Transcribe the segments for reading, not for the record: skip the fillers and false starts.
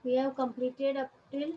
We have completed up till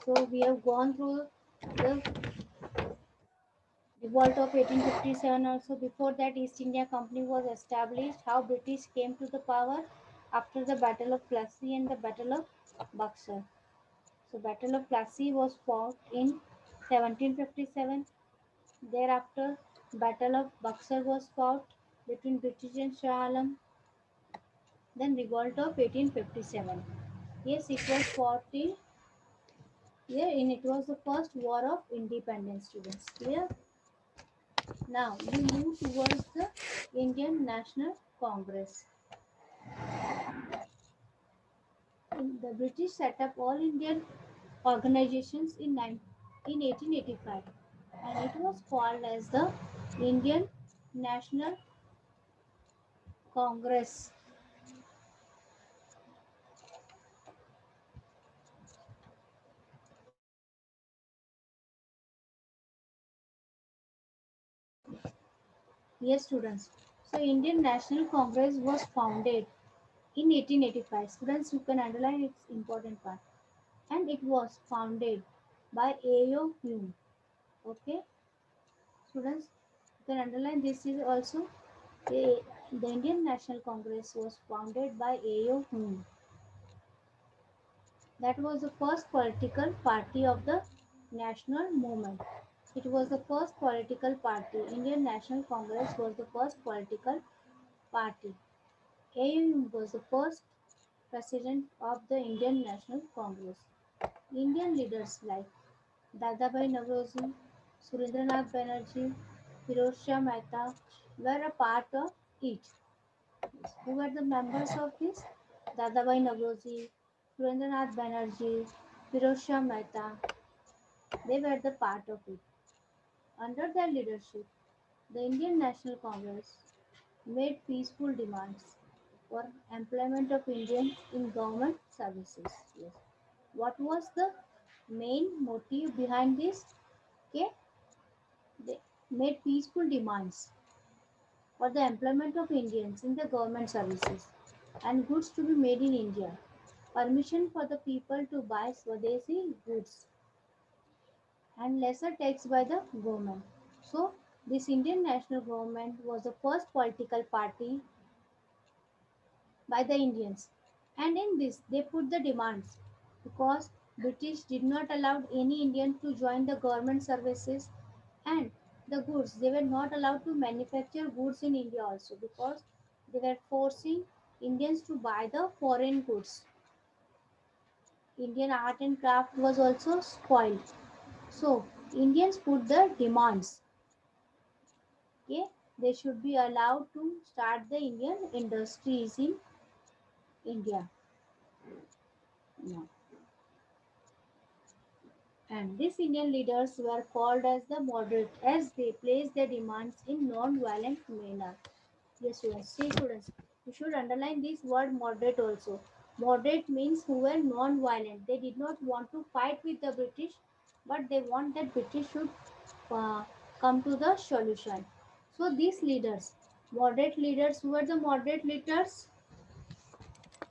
so we have gone through the revolt of 1857 also. Before that, East India Company was established. How British came to the power after the Battle of Plassey and the Battle of Buxar. So Battle of Plassey was fought in 1757. Thereafter, Battle of Buxar was fought between British and Shah Alam. Then revolt of 1857. Yes, it was fought in here and it was the first war of independence, students. Clear? Now we move towards the Indian National Congress. The British set up all Indian organizations in 1885 and it was called as the Indian National Congress. Yes, students. So Indian National Congress was founded in 1885. Students, you can underline its important part. And it was founded by A.O. Hume. Okay, students, you can underline this is also the Indian National Congress was founded by A.O. Hume. That was the first political party of the national movement. It was the first political party. Indian National Congress was the first political party. A.O. Hume was the first president of the Indian National Congress. Indian leaders like Dadabhai Naoroji, Surendranath Banerjee, Firoz Shah Mehta were a part of it. Who were the members of this? Dadabhai Naoroji, Surendranath Banerjee, Firoz Shah Mehta. They were the part of it. Under their leadership, the Indian National Congress made peaceful demands for employment of Indians in government services. Yes. What was the main motive behind this? Okay, they made peaceful demands for the employment of Indians in the government services and goods to be made in India, permission for the people to buy Swadeshi goods and lesser tax by the government. So, this Indian national government was the first political party by the Indians, and in this they put the demands because British did not allow any Indian to join the government services and the goods they were not allowed to manufacture goods in India also because they were forcing Indians to buy the foreign goods. Indian art and craft was also spoiled. So Indians put the demands. Okay, they should be allowed to start the Indian industries in India. Yeah. And these Indian leaders were called as the moderate as they placed their demands in non-violent manner. Yes, students. See, students, you should underline this word moderate also. Moderate means who were non-violent. They did not want to fight with the British, but they want that British should uh, come to the solution. So these leaders, moderate leaders, who were the moderate leaders?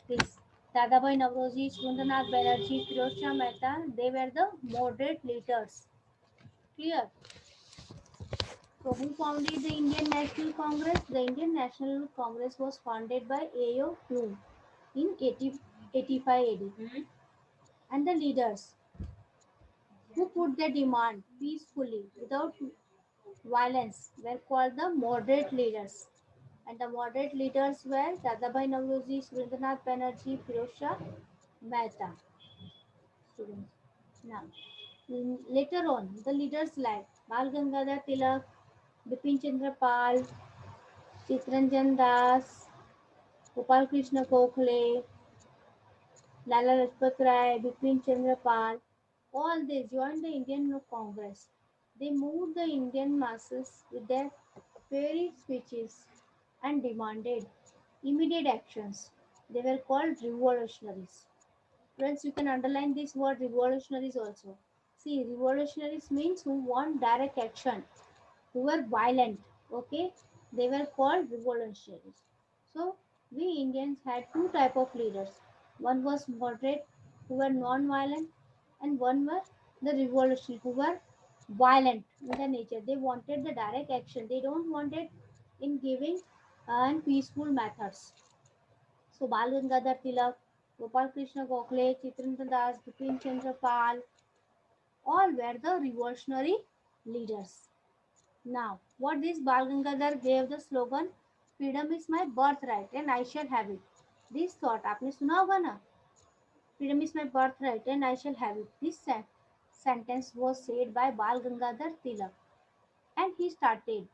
This Dadabhai Navroji, Sundarnath Banerjee, Firoz Shah Mehta, they were the moderate leaders. Clear? So, who founded the Indian National Congress? The Indian National Congress was founded by A.O. Hume in 1885 AD. And the leaders who put their demand peacefully without violence were called the moderate leaders. And the moderate leaders were Dadabhai Navroji, Surendranath Banerjee, Firoz Shah Mehta. Students. Now, later on, the leaders like Bal Gangadhar Tilak, Bipin Chandra Pal, Chitranjan Das, Gopal Krishna Gokhale, Lala Lajpat Rai, Bipin Chandra Pal, all they joined the Indian Congress. They moved the Indian masses with their fiery speeches and demanded immediate actions. They were called revolutionaries. Friends, you can underline this word revolutionaries also. See, revolutionaries means who want direct action, who were violent. Okay, They were called revolutionaries. So we Indians had two type of leaders. One was moderate, who were non-violent, and one were the revolutionary, who were violent in their nature. They wanted the direct action. They don't want it in giving and peaceful methods. So Bal Gangadhar Tilak, Gopal Krishna Gokhale, Chitrendra Das, Bipin Chandra Pal, all were the revolutionary leaders. Now, what this Bal Gangadhar gave the slogan, freedom is my birthright and I shall have it. This thought, आपने सुना होगा ना? Freedom is my birthright and I shall have it. This sentence was said by Bal Gangadhar Tilak, and he started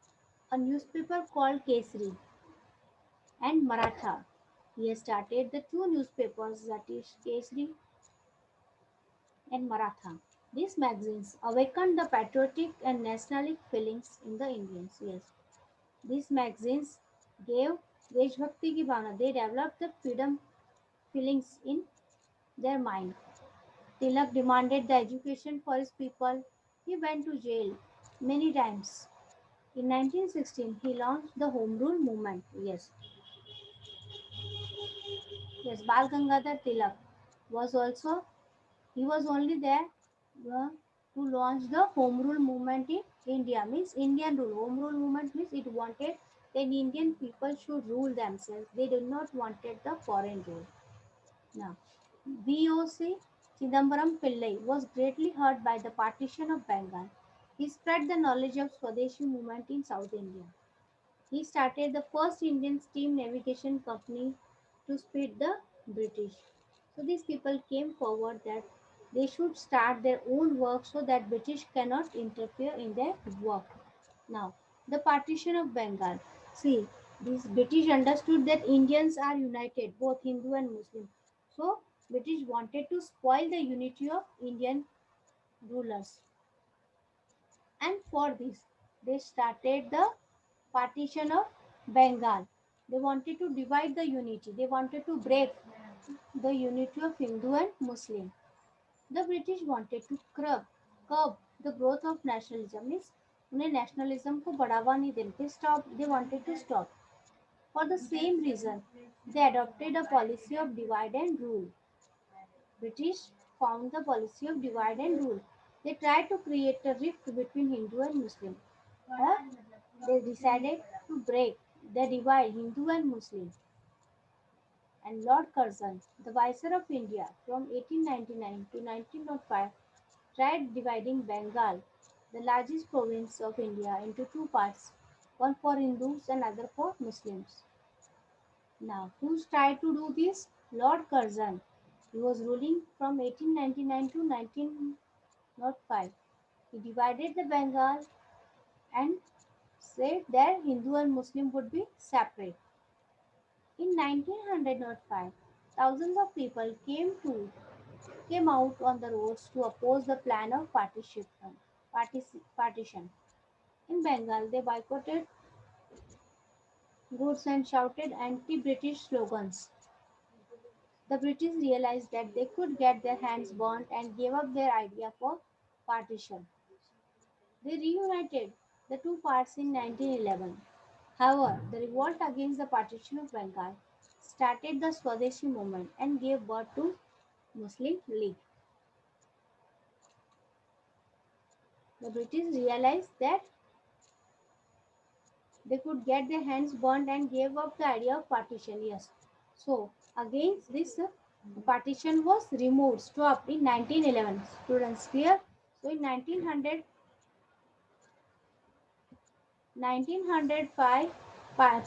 a newspaper called Kesari and Maratha. He started the two newspapers, that is Kesari and Maratha. These magazines awakened the patriotic and nationalistic feelings in the Indians. Yes, these magazines gave देशभक्ति की भावना. They developed the freedom feelings in their mind. Tilak demanded the education for his people. He went to jail many times. In 1916, he launched the Home Rule movement. Yes, Bal Gangadhar Tilak was also he was only there uh, to launch the Home Rule movement in India. Means Indian rule. Home Rule movement means it wanted that Indian people should rule themselves. They did not wanted the foreign rule. Now, VOC Chidambaram Pillai was greatly hurt by the partition of Bengal. He spread the knowledge of Swadeshi movement in South India. He started the first Indian steam navigation company to speed the British. So these people came forward that they should start their own work so that British cannot interfere in their work. Now, the partition of Bengal. See, these British understood that Indians are united, both Hindu and Muslim. So, British wanted to spoil the unity of Indian rulers. And for this, they started the partition of Bengal. They wanted to divide the unity. They wanted to break the unity of Hindu and Muslim. The British wanted to curb the growth of nationalism. Means उन्हें nationalism को बढ़ावा नहीं देना. They wanted to stop. For the same reason, they adopted a policy of divide and rule. British found the policy of divide and rule. They tried to create a rift between Hindu and Muslim. Uh, they decided to break the divide Hindu and Muslim. And Lord Curzon, the Viceroy of India from 1899 to 1905, tried dividing Bengal, the largest province of India, into two parts, one for Hindus and other for Muslims. Now, who tried to do this? Lord Curzon. He was ruling from 1899 to 1905. He divided the Bengal and said that Hindu and Muslim would be separate. In 1905, thousands of people came out on the roads to oppose the plan of partition. In Bengal, they boycotted goods and shouted anti-British slogans. The British realized that they could get their hands burnt and gave up their idea for partition. They reunited the two parts in 1911. However, the revolt against the partition of Bengal started the Swadeshi movement and gave birth to Muslim League. The British realized that they could get their hands burned and gave up the idea of partition. Yes. So, against this, partition was removed, stopped in 1911. Students, clear? So, in 1905,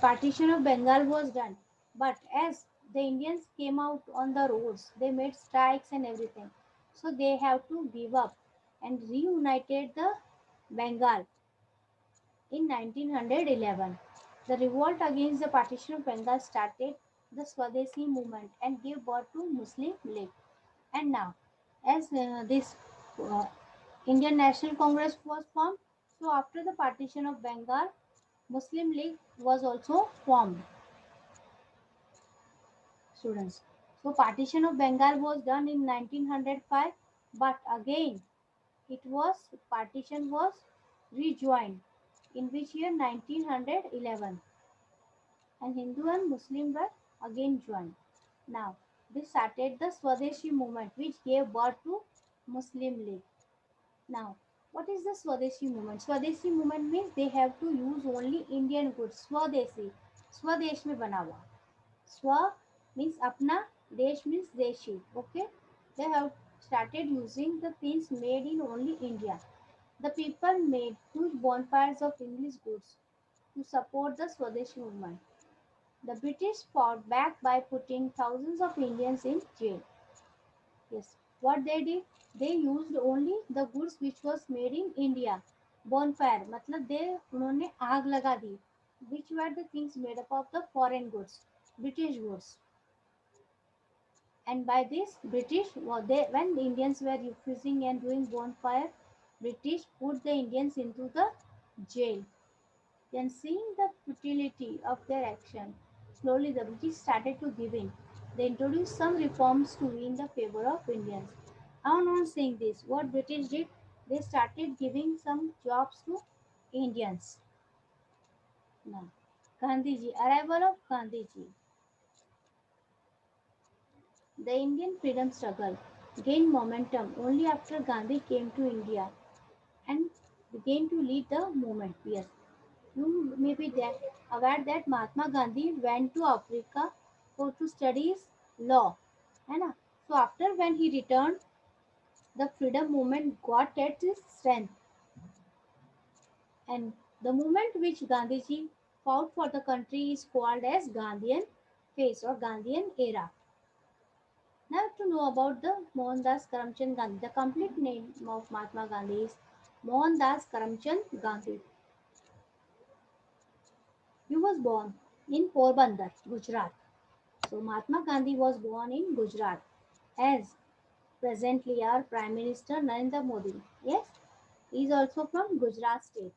partition of Bengal was done. But as the Indians came out on the roads, they made strikes and everything. So, they have to give up and reunited the Bengal in 1911. The revolt against the partition of Bengal started the Swadeshi movement and gave birth to Muslim League. And now, as this uh, Indian National Congress was formed, so after the partition of Bengal, Muslim League was also formed. Students. So partition of Bengal was done in 1905, but again it was partition was rejoined in which year 1911, and Hindu and Muslim were again joined. Now, this started the Swadeshi movement which gave birth to Muslim League. Now, what is the Swadeshi movement? Swadeshi movement means they have to use only Indian goods. Swadeshi, Swadesh में बना हुआ. Swa means apna, Desh means Deshi. Okay, they have started using the things made in only India. The people made huge bonfires of English goods to support the Swadeshi movement. The British fought back by putting thousands of Indians in jail. Yes, what they did, they used only the goods which was made in India. Bonfire मतलब दे उन्होंने आग लगा दी. Which were the things made up of the foreign goods, British goods. And by this, British, when the Indians were refusing and doing bonfire, British put the Indians into the jail. Then, seeing the futility of their action, slowly the British started to give in. They introduced some reforms to win the favor of Indians. I'm not saying this. What British did, they started giving some jobs to Indians. Now, Gandhiji, arrival of Gandhiji. The Indian freedom struggle gained momentum only after Gandhi came to India and began to lead the movement. Yes, you may be there, aware that Mahatma Gandhi went to Africa for to study law. है ना? So after when he returned, the freedom movement got at its strength, and the movement which Gandhiji fought for the country is called as Gandhian phase or Gandhian era. Now to know about the Mohandas Karamchand Gandhi. The complete name of Mahatma Gandhi is Mohandas Karamchand Gandhi. He was born in Porbandar, Gujarat. So Mahatma Gandhi was born in Gujarat as presently our Prime Minister Narendra Modi. Yes, he is also from Gujarat state.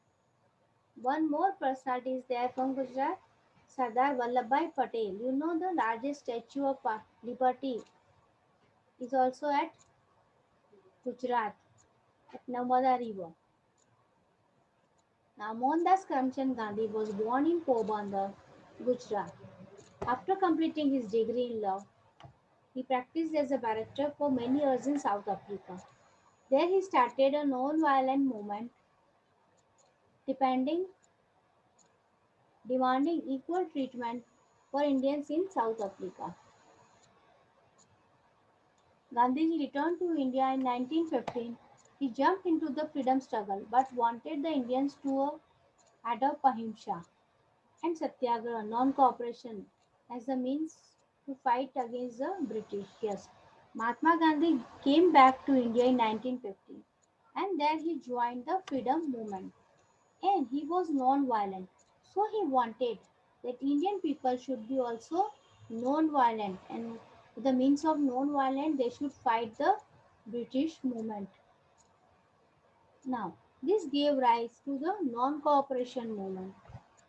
One more personality is there from Gujarat, Sardar Vallabhbhai Patel. You know the largest statue of liberty is also at Gujarat, at Narmada River. Now Mohandas Karamchand Gandhi was born in Porbandar, Gujarat. After completing his degree in law, he practiced as a barrister for many years in South Africa. There he started a non-violent movement depending, demanding equal treatment for Indians in South Africa. Gandhiji returned to India in 1915. He jumped into the freedom struggle but wanted the Indians to adopt ahimsa and satyagraha, non-cooperation, as a means to fight against the British. Yes, Mahatma Gandhi came back to India in 1950 and there he joined the freedom movement. And he was non-violent. So he wanted that Indian people should be also non-violent, and with the means of non-violent they should fight the British movement. Now, this gave rise to the non-cooperation movement.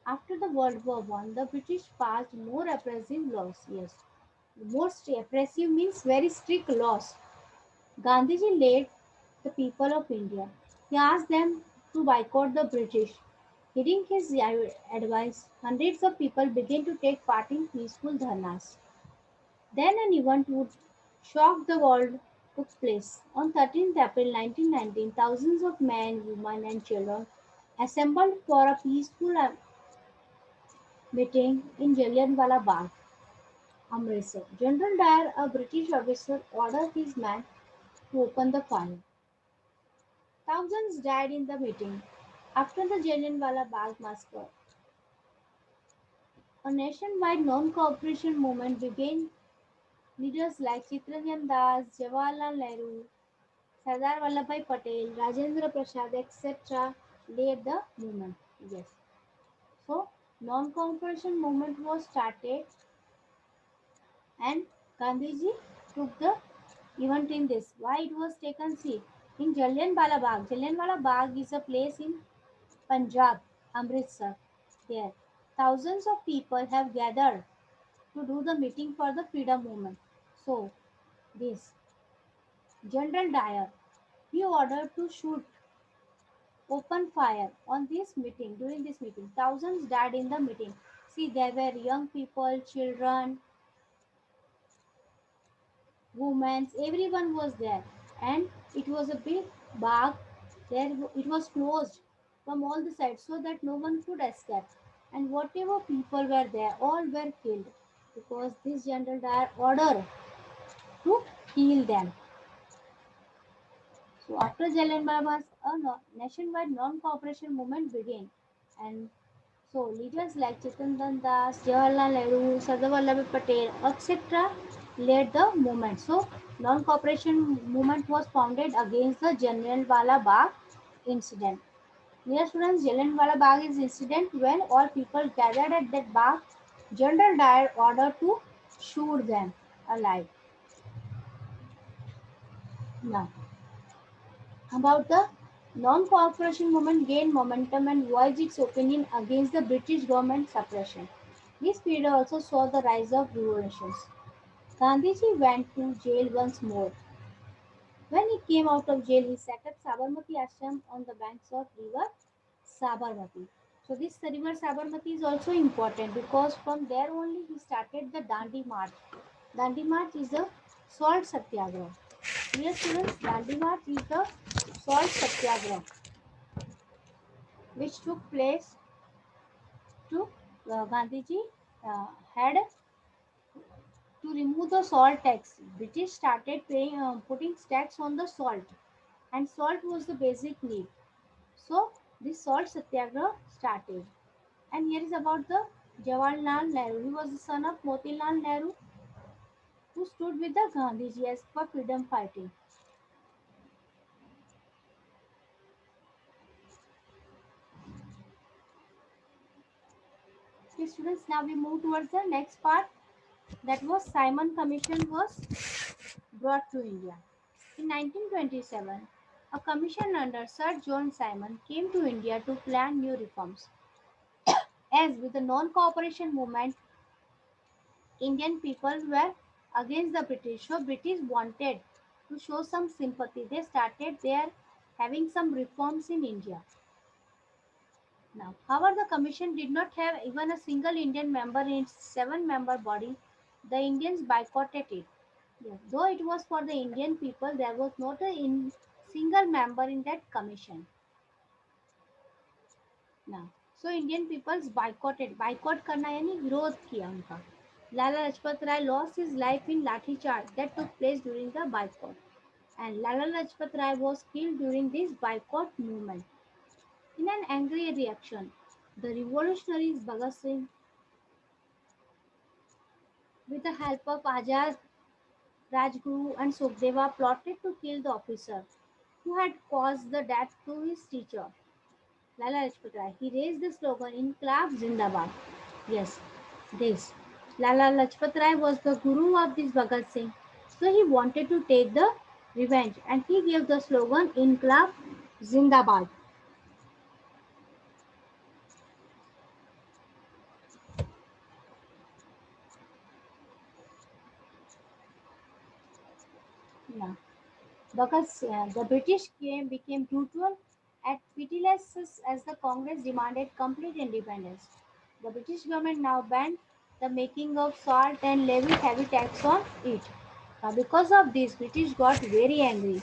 After the World War One, the British passed more oppressive laws. Yes, most oppressive means very strict laws. Gandhiji led the people of India. He asked them to boycott the British. Heeding his advice, hundreds of people began to take part in peaceful dharnas. Then an event would shock the world took place. On 13th April 1919, thousands of men, women, and children assembled for a peaceful meeting in Jallianwala Bagh, Amritsar. General Dyer, a British officer, ordered his men to open the fire. Thousands died in the meeting. After the Jallianwala Bagh massacre, a nationwide non-cooperation movement began. Leaders like Chittaranjan Das, Jawaharlal Nehru, Sardar Vallabhbhai Patel, Rajendra Prasad, etc. led the movement. Yes. So, non-cooperation movement was started and Gandhiji took the event in this. Why it was taken? See, in Jallianwala Bagh. Jallianwala Bagh is a place in Punjab, Amritsar. There, thousands of people have gathered to do the meeting for the freedom movement. So, this General Dyer, he ordered to shoot open fire on this meeting. During this meeting, thousands died in the meeting. See, there were young people, children, women, everyone was there, and it was a big bagh. There, it was closed from all the sides so that no one could escape. And whatever people were there, all were killed because this General Dyer ordered to kill them. So after Jallianwala Bagh, a nationwide non-cooperation movement began, and so leaders like Chittranjan Das, Jawaharlal Nehru, Sardar Vallabhbhai Patel, etc. led the movement. So non-cooperation movement was founded against the Jallianwala Bagh incident. Dear students, Jallianwala Bagh is incident when all people gathered at that Bagh. General Dyer ordered to shoot them alive. Now, about the non-cooperation movement gained momentum and voiced its opinion against the British government suppression. This period also saw the rise of revolutions. Gandhiji went to jail once more. When he came out of jail, he set up Sabarmati Ashram on the banks of river Sabarmati. So this river Sabarmati is also important because from there only he started the Dandi March. Dandi March is a salt satyagraha. Dear students, Dandi March is the salt satyagraha which took place to Gandhiji uh, had to remove the salt tax. British started putting tax on the salt, and salt was the basic need. So this salt satyagraha started. And here is about the Jawaharlal Nehru. He was the son of Motilal Nehru, who stood with the Gandhiji as for freedom fighting. Okay, students, now we move towards the next part. That was Simon Commission was brought to India. In 1927, a commission under Sir John Simon came to India to plan new reforms. As with the non-cooperation movement, Indian people were against the British, so British wanted to show some sympathy. They started there having some reforms in India. Now, however, the commission did not have even a single Indian member in its seven-member body. The Indians boycotted it. Yes, though it was for the Indian people, there was not a single member in that commission. Now, so Indian peoples boycotted. Boycott करना यानी विरोध किया उनका. Lala Lajpat Rai lost his life in lathi charge that took place during the boycott, and Lala Lajpat Rai was killed during this boycott movement. In an angry reaction, the revolutionaries Bhagat Singh, with the help of Azad, Rajguru, and Sukhdeva, plotted to kill the officer who had caused the death to his teacher, Lala Lajpat Rai. He raised the slogan "Inqilab Zindabad." Yes, this. Lala Lajpat Rai was the guru of this Bhagat Singh, so he wanted to take the revenge, and he gave the slogan "Inqilab Zindabad." Yeah. Because the British became brutal and pitiless as the Congress demanded complete independence. The British government now banned the making of salt and levied heavy tax on it. Because of this, British got very angry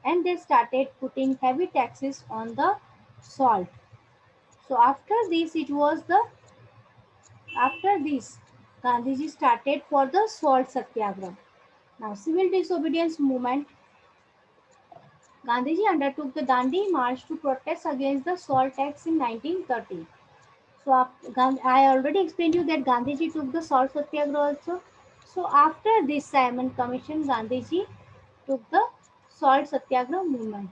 and they started putting heavy taxes on the salt. So after this Gandhiji started for the salt satyagraha. Now civil disobedience movement. Gandhiji undertook the Dandi March to protest against the salt tax in 1930. So I already explained you that Gandhiji took the salt satyagraha also. So after this Simon Commission, Gandhiji took the salt satyagraha movement.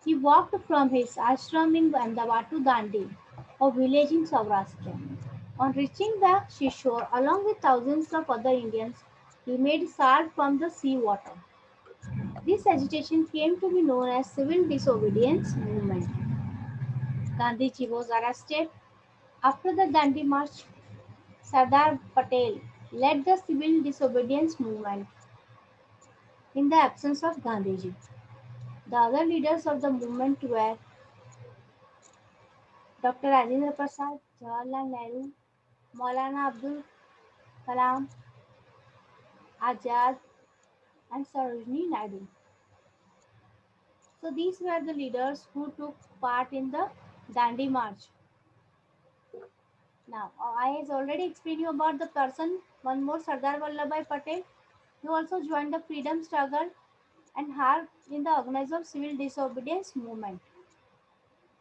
He walked from his ashram in Ahmedabad to Dandi, a village in Saurashtra. On reaching the seashore, along with thousands of other Indians, he made salt from the sea water. This agitation came to be known as civil disobedience movement. Gandhiji was arrested. After the Dandi March, Sardar Patel led the civil disobedience movement in the absence of Gandhiji. The other leaders of the movement were Dr. Rajendra Prasad, Jawaharlal Nehru, Maulana Abdul Kalam Azad, and Sarojini Naidu. So these were the leaders who took part in the Dandi March. Now, I has already explained you about the person, one more Sardar Vallabhbhai Patel. He also joined the freedom struggle and helped in the organization of civil disobedience movement.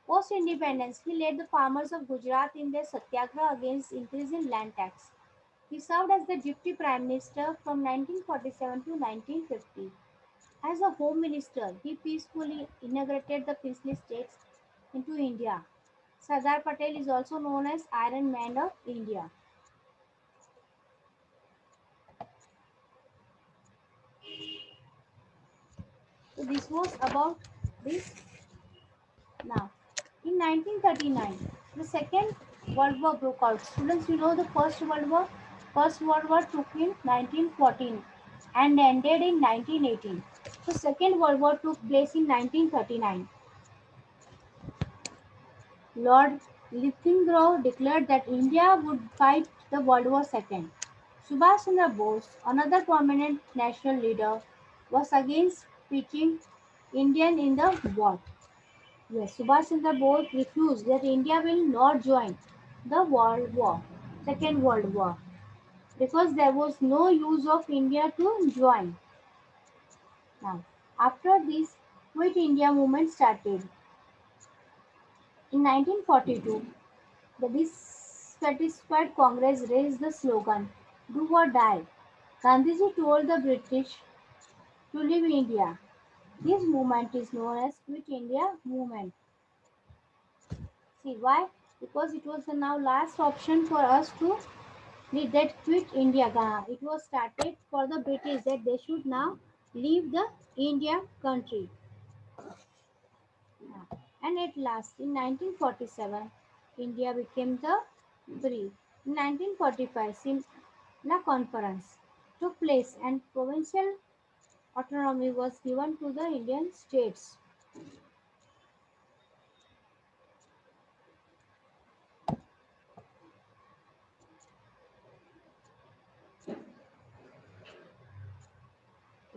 Post-independence, he led the farmers of Gujarat in their satyagraha against increase in land tax. He served as the Deputy Prime Minister from 1947 to 1950. As a Home Minister, he peacefully integrated the princely states into India. Sardar Patel is also known as Iron Man of India. So this was about this. Now, in 1939, the Second World War broke out. Students, you know the First World War? First World War took in 1914 and ended in 1918. So Second World War took place in 1939. Lord Lithingrow declared that India would fight the World War II. Subhash Chandra Bose, another prominent national leader, was against pitching Indian in the war. Yes, Subhash Chandra Bose refused that India will not join the World War, Second World War, because there was no use of India to join. Now, after this, Quit India movement started. In 1942, the dissatisfied Congress raised the slogan, "Do or die." Gandhiji told the British to leave India. This movement is known as Quit India movement. See why? Because it was the now last option for us to leave that quit India. It was started for the British that they should now leave the India country. And at last, in 1947, India became the free. In 1945, Simla Conference took place and provincial autonomy was given to the Indian states.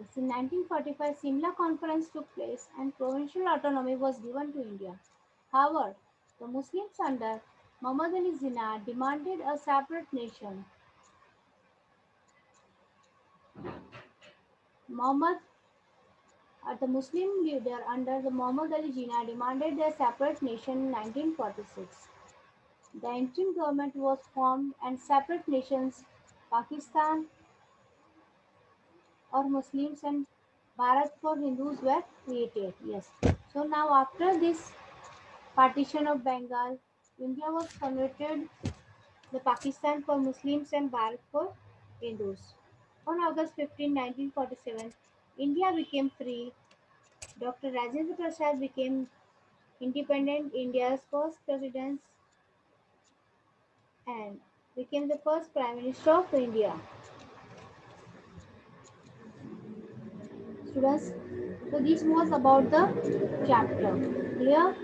Yes, in 1945, Simla Conference took place and provincial autonomy was given to India. However, the Muslims under Muhammad Ali Jinnah demanded a separate nation. Muhammad, the Muslim leader under the Muhammad Ali Jinnah demanded a separate nation in 1946. The interim government was formed and separate nations, Pakistan or Muslims and Bharat for Hindus were created. Yes. So now after this partition of Bengal, India was converted the Pakistan for Muslims and Bharat for Hindus. On August 15, 1947, India became free. Dr. Rajendra Prasad became independent India's first president and became the first Prime Minister of India. Students, so this was about the chapter. Clear?